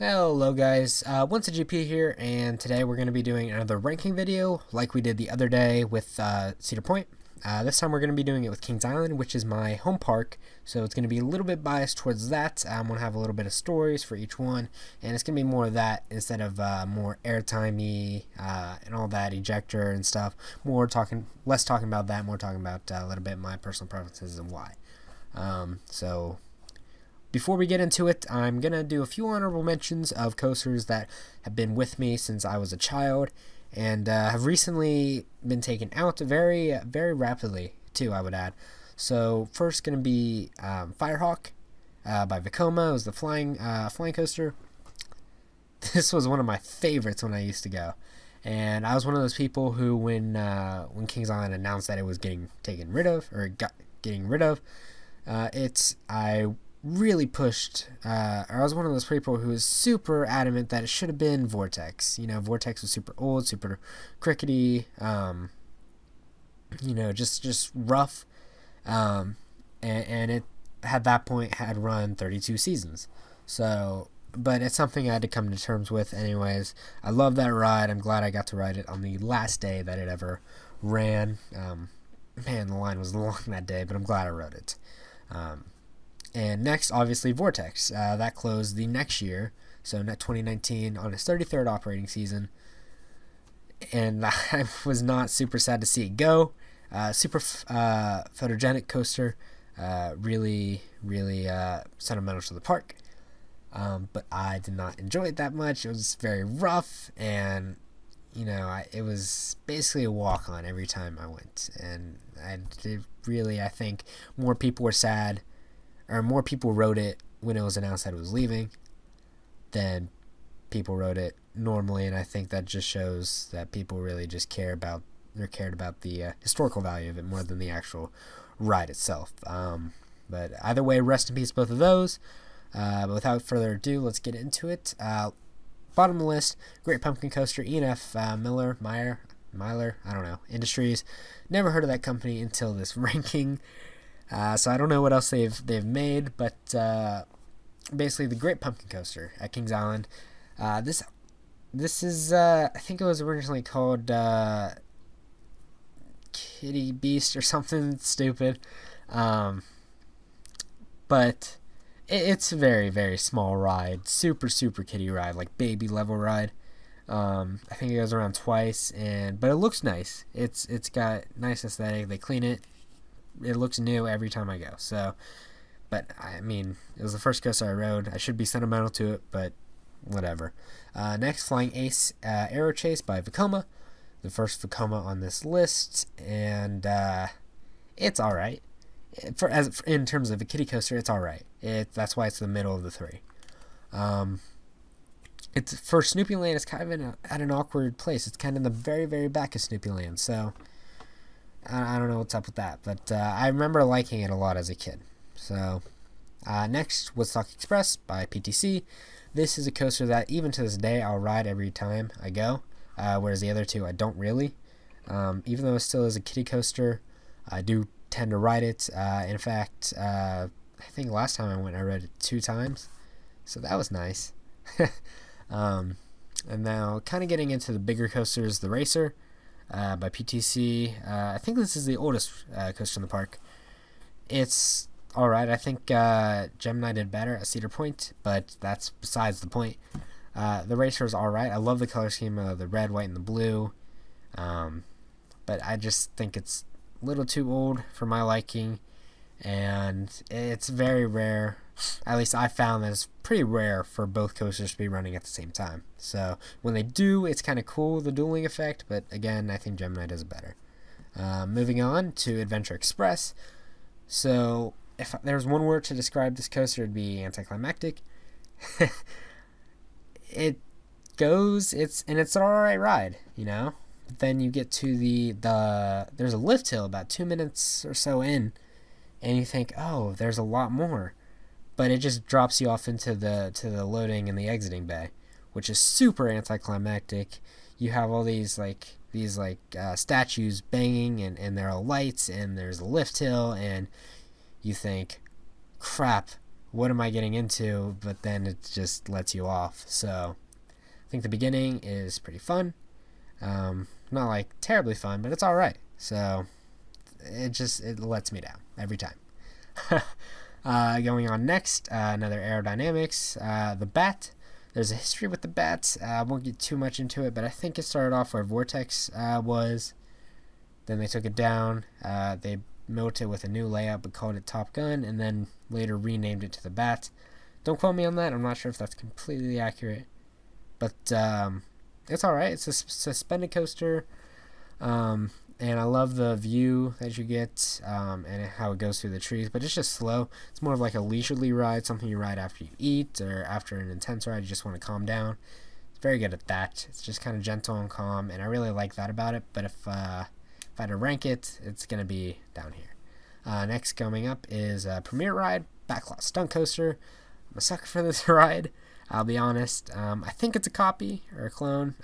Hello guys, once a GP here, and today we're going to be doing another ranking video like we did the other day with Cedar Point. This time we're going to be doing it with Kings Island, which is my home park, so it's going to be a little bit biased towards that. I'm going to have a little bit of stories for each one, and it's going to be more of that instead of more airtimey and all that, ejector and stuff. Less talking about that, more talking about a little bit my personal preferences and why. So before we get into it, I'm going to do a few honorable mentions of coasters that have been with me since I was a child and have recently been taken out very, very rapidly, too, I would add. So, first going to be Firehawk by Vekoma. It was the flying coaster. This was one of my favorites when I used to go. And I was one of those people who, when Kings Island announced that it was getting getting rid of, I really pushed, or I was one of those people who was super adamant that it should have been Vortex. Vortex was super old, super crickety, just rough, and it at that point had run 32 seasons. So, but it's something I had to come to terms with anyways. I love that ride. I'm glad I got to ride it on the last day that it ever ran. Man, the line was long that day, but I'm glad I rode it. And next, obviously, Vortex. That closed the next year, so 2019, on its 33rd operating season. And I was not super sad to see it go. Super photogenic coaster. Really, really sentimental to the park. But I did not enjoy it that much. It was very rough, and it was basically a walk-on every time I went. And I think more people were sad, or more people wrote it when it was announced that it was leaving than people wrote it normally, and I think that just shows that people really just cared about the historical value of it more than the actual ride itself. But either way, rest in peace, both of those. But without further ado, let's get into it. Bottom of the list, Great Pumpkin Coaster, E&F Miller, I don't know, Industries. Never heard of that company until this ranking. So I don't know what else they've made, but basically the Great Pumpkin Coaster at Kings Island. This is I think it was originally called Kitty Beast or something stupid, but it's a very, very small ride, super kiddie ride, like baby level ride. I think it goes around twice, but it looks nice. It's got nice aesthetic. They clean it. It looks new every time I go. So, but I mean, it was the first coaster I rode. I should be sentimental to it, but whatever. Next, Flying Ace Aero Chase by Vekoma, the first Vekoma on this list, and it's all right. In terms of a kiddie coaster, it's all right. That's why it's the middle of the three. It's for Snoopy Land. It's kind of at an awkward place. It's kind of in the very, very back of Snoopy Land. So I don't know what's up with that, but I remember liking it a lot as a kid. So next, Woodstock Express by PTC. This is a coaster that even to this day I'll ride every time I go, whereas the other two I don't really. Even though it still is a kiddie coaster, I do tend to ride it. In fact, I think last time I went I rode it 2 times, so that was nice. And now kind of getting into the bigger coasters, the Racer by PTC. I think this is the oldest coaster in the park. It's alright. I think Gemini did better at Cedar Point, but that's besides the point. The Racer is alright. I love the color scheme of the red, white, and the blue. But I just think it's a little too old for my liking, and it's very rare. At least I found that it's pretty rare for both coasters to be running at the same time. So when they do, it's kind of cool, the dueling effect, but again, I think Gemini does it better. Moving on to Adventure Express. So if there's one word to describe this coaster, it'd be anticlimactic. It's an alright ride, But then you get to there's a lift hill about 2 minutes or so in, and you think, oh, there's a lot more. But it just drops you off into the loading and the exiting bay, which is super anticlimactic. You have all these statues banging, and there are lights, and there's a lift hill, and you think, crap, what am I getting into? But then it just lets you off. So I think the beginning is pretty fun. Not like terribly fun, but it's all right. So it lets me down every time. Going on next, another aerodynamics, the bat. There's a history with the bats. I won't get too much into it, but I think it started off where Vortex was. Then they took it down. They built it with a new layout, but called it Top Gun, and then later renamed it to the bat. Don't quote me on that. I'm not sure if that's completely accurate, but it's all right. It's a suspended coaster. And I love the view that you get, and how it goes through the trees, but it's just slow. It's more of like a leisurely ride, something you ride after you eat or after an intense ride. You just want to calm down. It's very good at that. It's just kind of gentle and calm, and I really like that about it. But if I had to rank it, it's going to be down here. Next coming up is Premier Ride, Backlot Stunt Coaster. I'm a sucker for this ride, I'll be honest. I think it's a copy or a clone.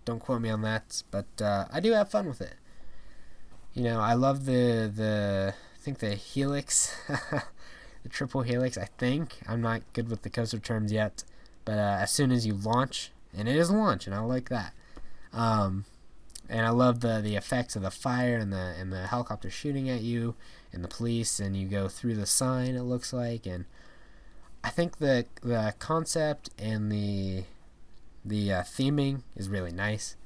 Don't quote me on that, but I do have fun with it. You know, I love the I think the helix, the triple helix. I think I'm not good with the coaster terms yet, but as soon as you launch, and it is launch, and I like that. And I love the effects of the fire and the helicopter shooting at you, and the police, and you go through the sign. It looks like, and I think the concept and the theming is really nice.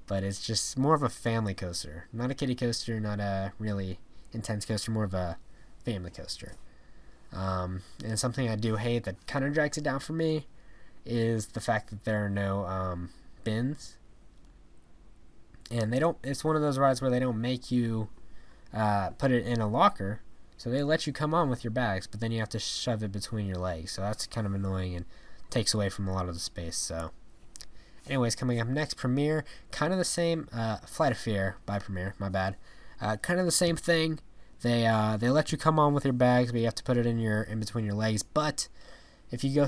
But it's just more of a family coaster. Not a kiddie coaster, not a really intense coaster, more of a family coaster. And something I do hate that kind of drags it down for me is the fact that there are no bins. And it's one of those rides where they don't make you put it in a locker. So they let you come on with your bags, but then you have to shove it between your legs. So that's kind of annoying and takes away from a lot of the space. So anyways, coming up next, Premier, kind of the same, Flight of Fear by Premier, my bad. Kind of the same thing. They let you come on with your bags, but you have to put it in between your legs. But if you go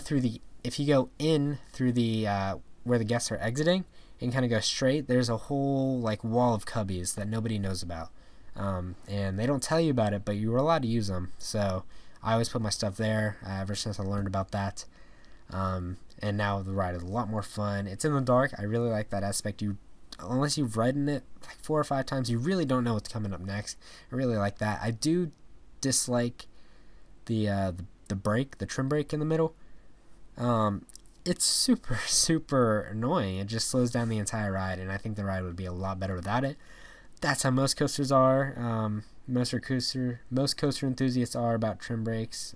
in through the where the guests are exiting and kind of go straight, there's a whole like wall of cubbies that nobody knows about, and they don't tell you about it, but you were allowed to use them. So I always put my stuff there ever since I learned about that. And now the ride is a lot more fun. It's in the dark. I really like that aspect. Unless you've ridden it like 4 or 5 times, you really don't know what's coming up next. I really like that. I do dislike the trim brake in the middle. It's super, super annoying. It just slows down the entire ride, and I think the ride would be a lot better without it. That's how most coasters are. Most coaster enthusiasts are about trim brakes.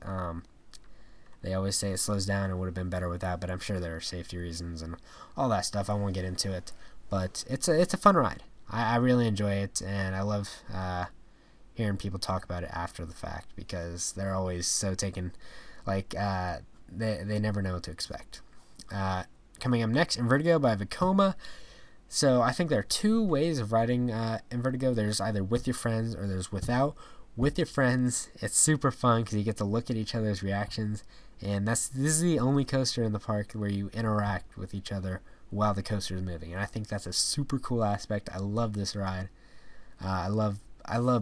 They always say it slows down and would have been better without, but I'm sure there are safety reasons and all that stuff. I won't get into it, but it's a fun ride. I really enjoy it, and I love hearing people talk about it after the fact because they're always so taken, like they never know what to expect. Coming up next, Invertigo by Vekoma. So I think there are 2 ways of riding Invertigo. There's either with your friends or there's without. With your friends, it's super fun because you get to look at each other's reactions. And this is the only coaster in the park where you interact with each other while the coaster is moving, and I think that's a super cool aspect. I love this ride. I love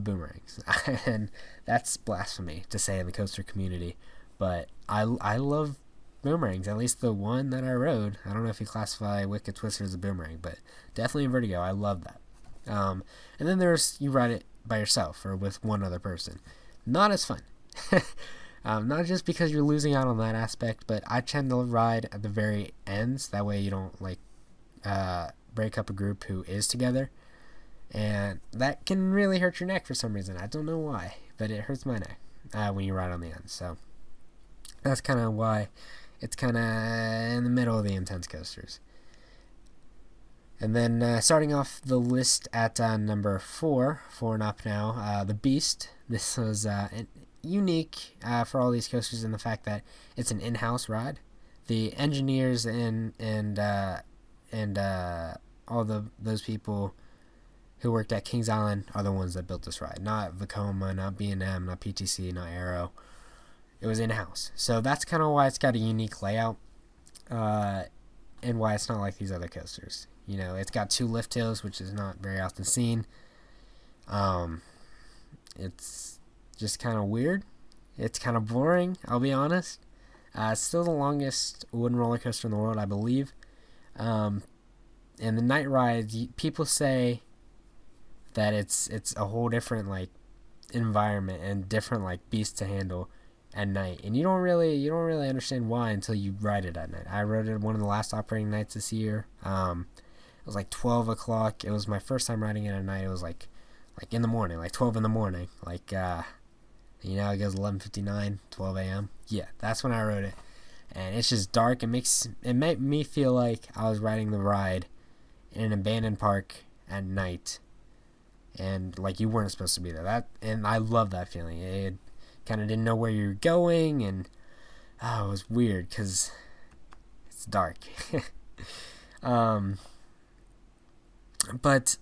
boomerangs, and that's blasphemy to say in the coaster community, but I love boomerangs. At least the one that I rode. I don't know if you classify Wicked Twister as a boomerang, but definitely Vertigo. I love that. And then there's you ride it by yourself or with one other person. Not as fun. Not just because you're losing out on that aspect, but I tend to ride at the very ends. That way you don't break up a group who is together, and that can really hurt your neck for some reason. I don't know why, but it hurts my neck when you ride on the end. So that's kind of why it's kind of in the middle of the intense coasters. And then starting off the list at number 4 and up now, the Beast. This was unique for all these coasters in the fact that it's an in-house ride. The engineers and all those people who worked at Kings Island are the ones that built this ride. Not Vekoma, not B&M, not PTC, not Aero. It was in-house. So that's kind of why it's got a unique layout, and why it's not like these other coasters. You know, it's got 2 lift hills, which is not very often seen. It's just kind of weird. It's kind of boring, I'll be honest. It's still the longest wooden roller coaster in the world, I believe. Um, and the night ride, people say that it's a whole different like environment and different like beast to handle at night, and you don't really understand why until you ride it at night. I rode it one of the last operating nights this year. It was like 12 o'clock. It was my first time riding it at night. It was like in the morning, like 12 in the morning, like it goes 11:59, 12 a.m. Yeah, that's when I rode it, and it's just dark. It made me feel like I was riding the ride in an abandoned park at night, and like you weren't supposed to be there. And I love that feeling. It kind of didn't know where you're going, and it was weird because it's dark. um, but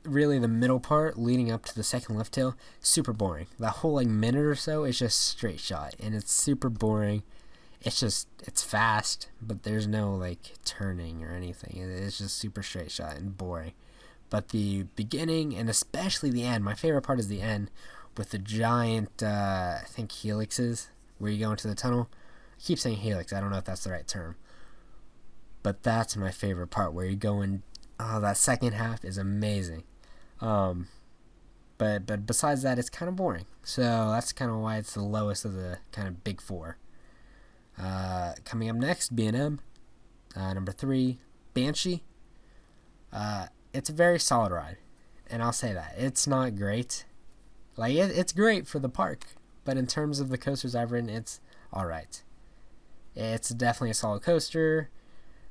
really, the middle part leading up to the second lift hill, super boring. That whole like minute or so is just straight shot, and it's super boring. It's fast, but there's no like turning or anything. It's just super straight shot and boring. But the beginning and especially the end, my favorite part is the end with the giant, I think helixes where you go into the tunnel. I keep saying helix. I don't know if that's the right term, but that's my favorite part where you go in. Oh, that second half is amazing. Um, but besides that, it's kind of boring. So that's kind of why it's the lowest of the kind of big four. Coming up next, B&M. Number 3, Banshee. It's a very solid ride, and I'll say that. It's not great. Like, it's great for the park, but in terms of the coasters I've ridden, it's alright. It's definitely a solid coaster.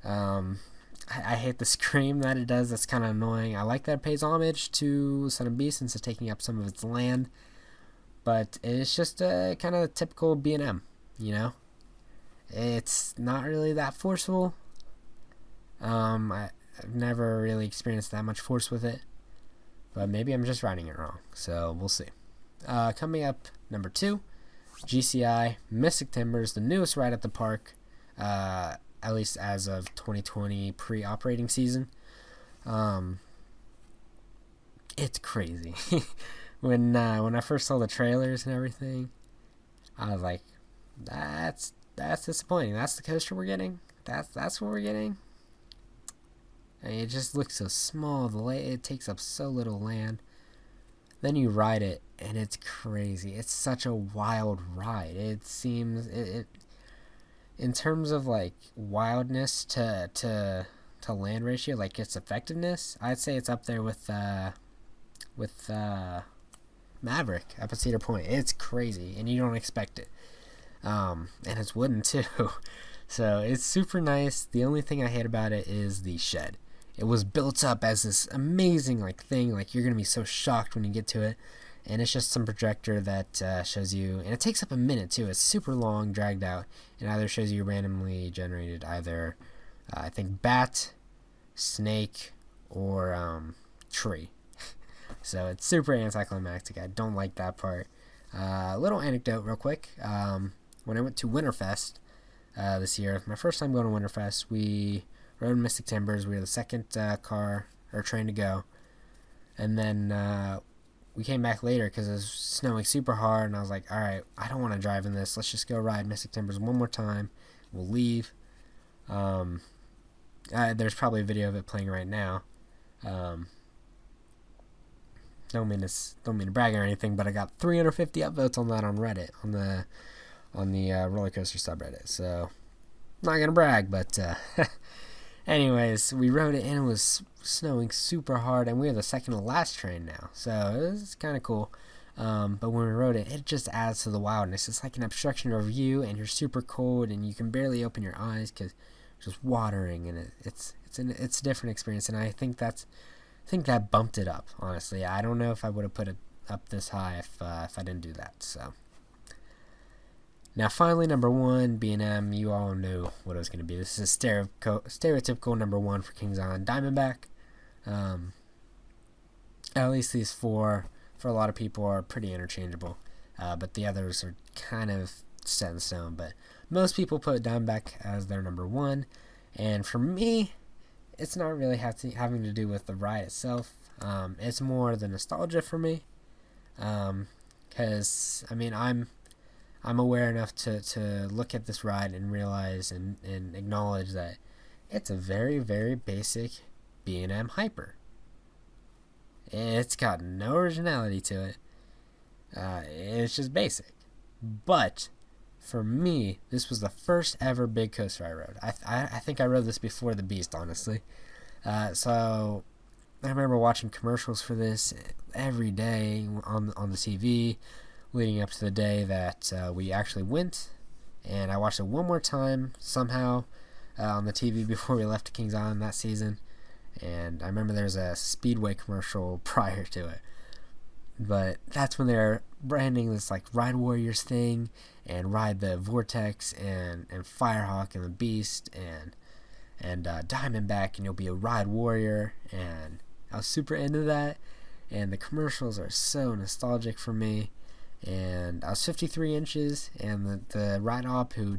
I hate the scream that it does. That's kind of annoying. I like that it pays homage to Son of Beast since it's taking up some of its land, but it's just a kind of typical B&M, you know? It's not really that forceful. I've never really experienced that much force with it, but maybe I'm just riding it wrong, so we'll see. Coming up, number 2, GCI Mystic Timbers, the newest ride at the park, at least as of 2020 pre-operating season. It's crazy. when I first saw the trailers and everything, I was like, that's disappointing. That's the coaster we're getting. That's what we're getting. I mean, it just looks so small. It takes up so little land. Then you ride it, and it's crazy. It's such a wild ride. It seems it in terms of like wildness to land ratio, like its effectiveness. I'd say it's up there with Maverick up at Cedar Point. It's crazy, and you don't expect it. And it's wooden too, so it's super nice. The only thing I hate about it is the shed. It was built up as this amazing like thing, like you're gonna be so shocked when you get to it, and it's just some projector that shows you, and it takes up a minute too. It's super long, dragged out, and either shows you randomly generated either I think bat, snake, or tree. So it's super anticlimactic. I don't like that part. Little anecdote real quick. When I went to Winterfest this year, my first time going to Winterfest, we rode Mystic Timbers. We were the second car or train to go, and then we came back later because it was snowing super hard, and I was like, all right, I don't want to drive in this. Let's just go ride Mystic Timbers one more time. We'll leave. There's probably a video of it playing right now. Don't mean to brag or anything, but I got 350 upvotes on that on Reddit on the roller coaster subreddit. So not gonna brag, but anyways, we rode it and it was snowing super hard, and we were the second to last train now, so it was kind of cool. But when we rode it, it just adds to the wildness. It's like an obstruction of view, and you're super cold, and you can barely open your eyes because it's just watering, and it's a different experience. And I think that bumped it up. Honestly, I don't know if I would have put it up this high if I didn't do that. So now, finally, number 1, B&M. You all knew what it was going to be. This is a stereotypical number 1 for Kings Island Diamondback. At least these 4, for a lot of people, are pretty interchangeable. But the others are kind of set in stone. But most people put Diamondback as their number 1. And for me, it's not really having to do with the ride itself. It's more the nostalgia for me. Because because I mean I'm aware enough to look at this ride and realize and acknowledge that it's a very, very basic B&M Hyper. It's got no originality to it. It's just basic. But for me, this was the first ever big coaster I rode. I think I rode this before the Beast, honestly. So I remember watching commercials for this every day on the TV, leading up to the day that we actually went. And I watched it one more time somehow on the TV before we left to Kings Island that season. And I remember there was a Speedway commercial prior to it. But that's when they're branding this like Ride Warriors thing, and ride the Vortex and Firehawk and the Beast and Diamondback, and you'll be a Ride Warrior. And I was super into that. And the commercials are so nostalgic for me. And I was 53 inches, and the ride op who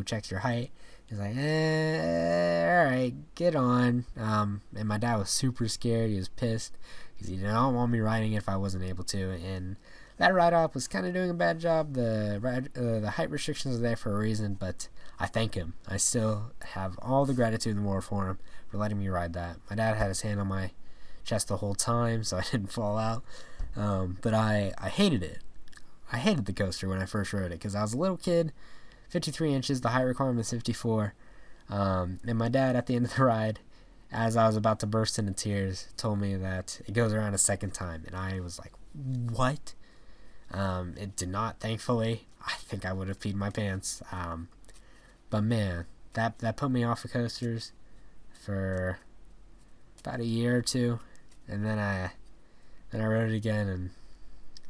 checks your height is like, all right, get on. And my dad was super scared. He was pissed because he didn't want me riding it if I wasn't able to. And that ride op was kind of doing a bad job. The height restrictions are there for a reason, but I thank him. I still have all the gratitude in the world for him for letting me ride that. My dad had his hand on my chest the whole time, so I didn't fall out. But I hated it. I hated the coaster when I first rode it because I was a little kid, 53 inches, the height requirement is 54. And my dad, at the end of the ride, as I was about to burst into tears, told me that it goes around a second time. And I was like, what? It did not, thankfully. I think I would have peed my pants. But man, that put me off of coasters for about a year or two. And then I rode it again, and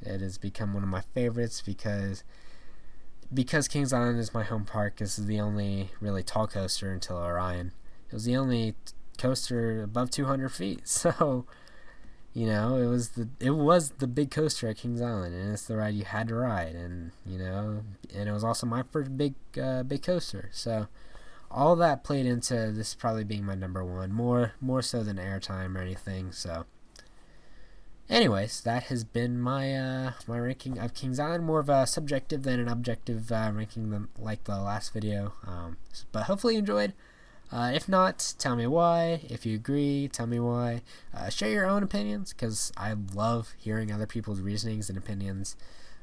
it has become one of my favorites because Kings Island is my home park. This is the only really tall coaster until Orion. It was the only coaster above 200 feet. So, you know, it was the big coaster at Kings Island, and it's the ride you had to ride. And you know, and it was also my first big coaster. So all that played into this probably being my number one, more so than airtime or anything. So anyways, that has been my my ranking of Kings Island. More of a subjective than an objective ranking than like the last video. But hopefully you enjoyed. If not, tell me why. If you agree, tell me why. Share your own opinions, because I love hearing other people's reasonings and opinions.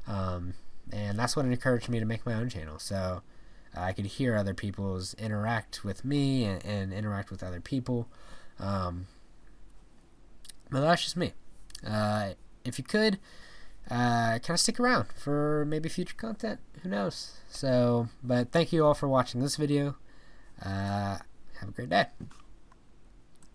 And that's what encouraged me to make my own channel. So I could hear other people's interact with me and interact with other people. But that's just me. If you could, kind of stick around for maybe future content. Who knows? So, but thank you all for watching this video. Have a great day.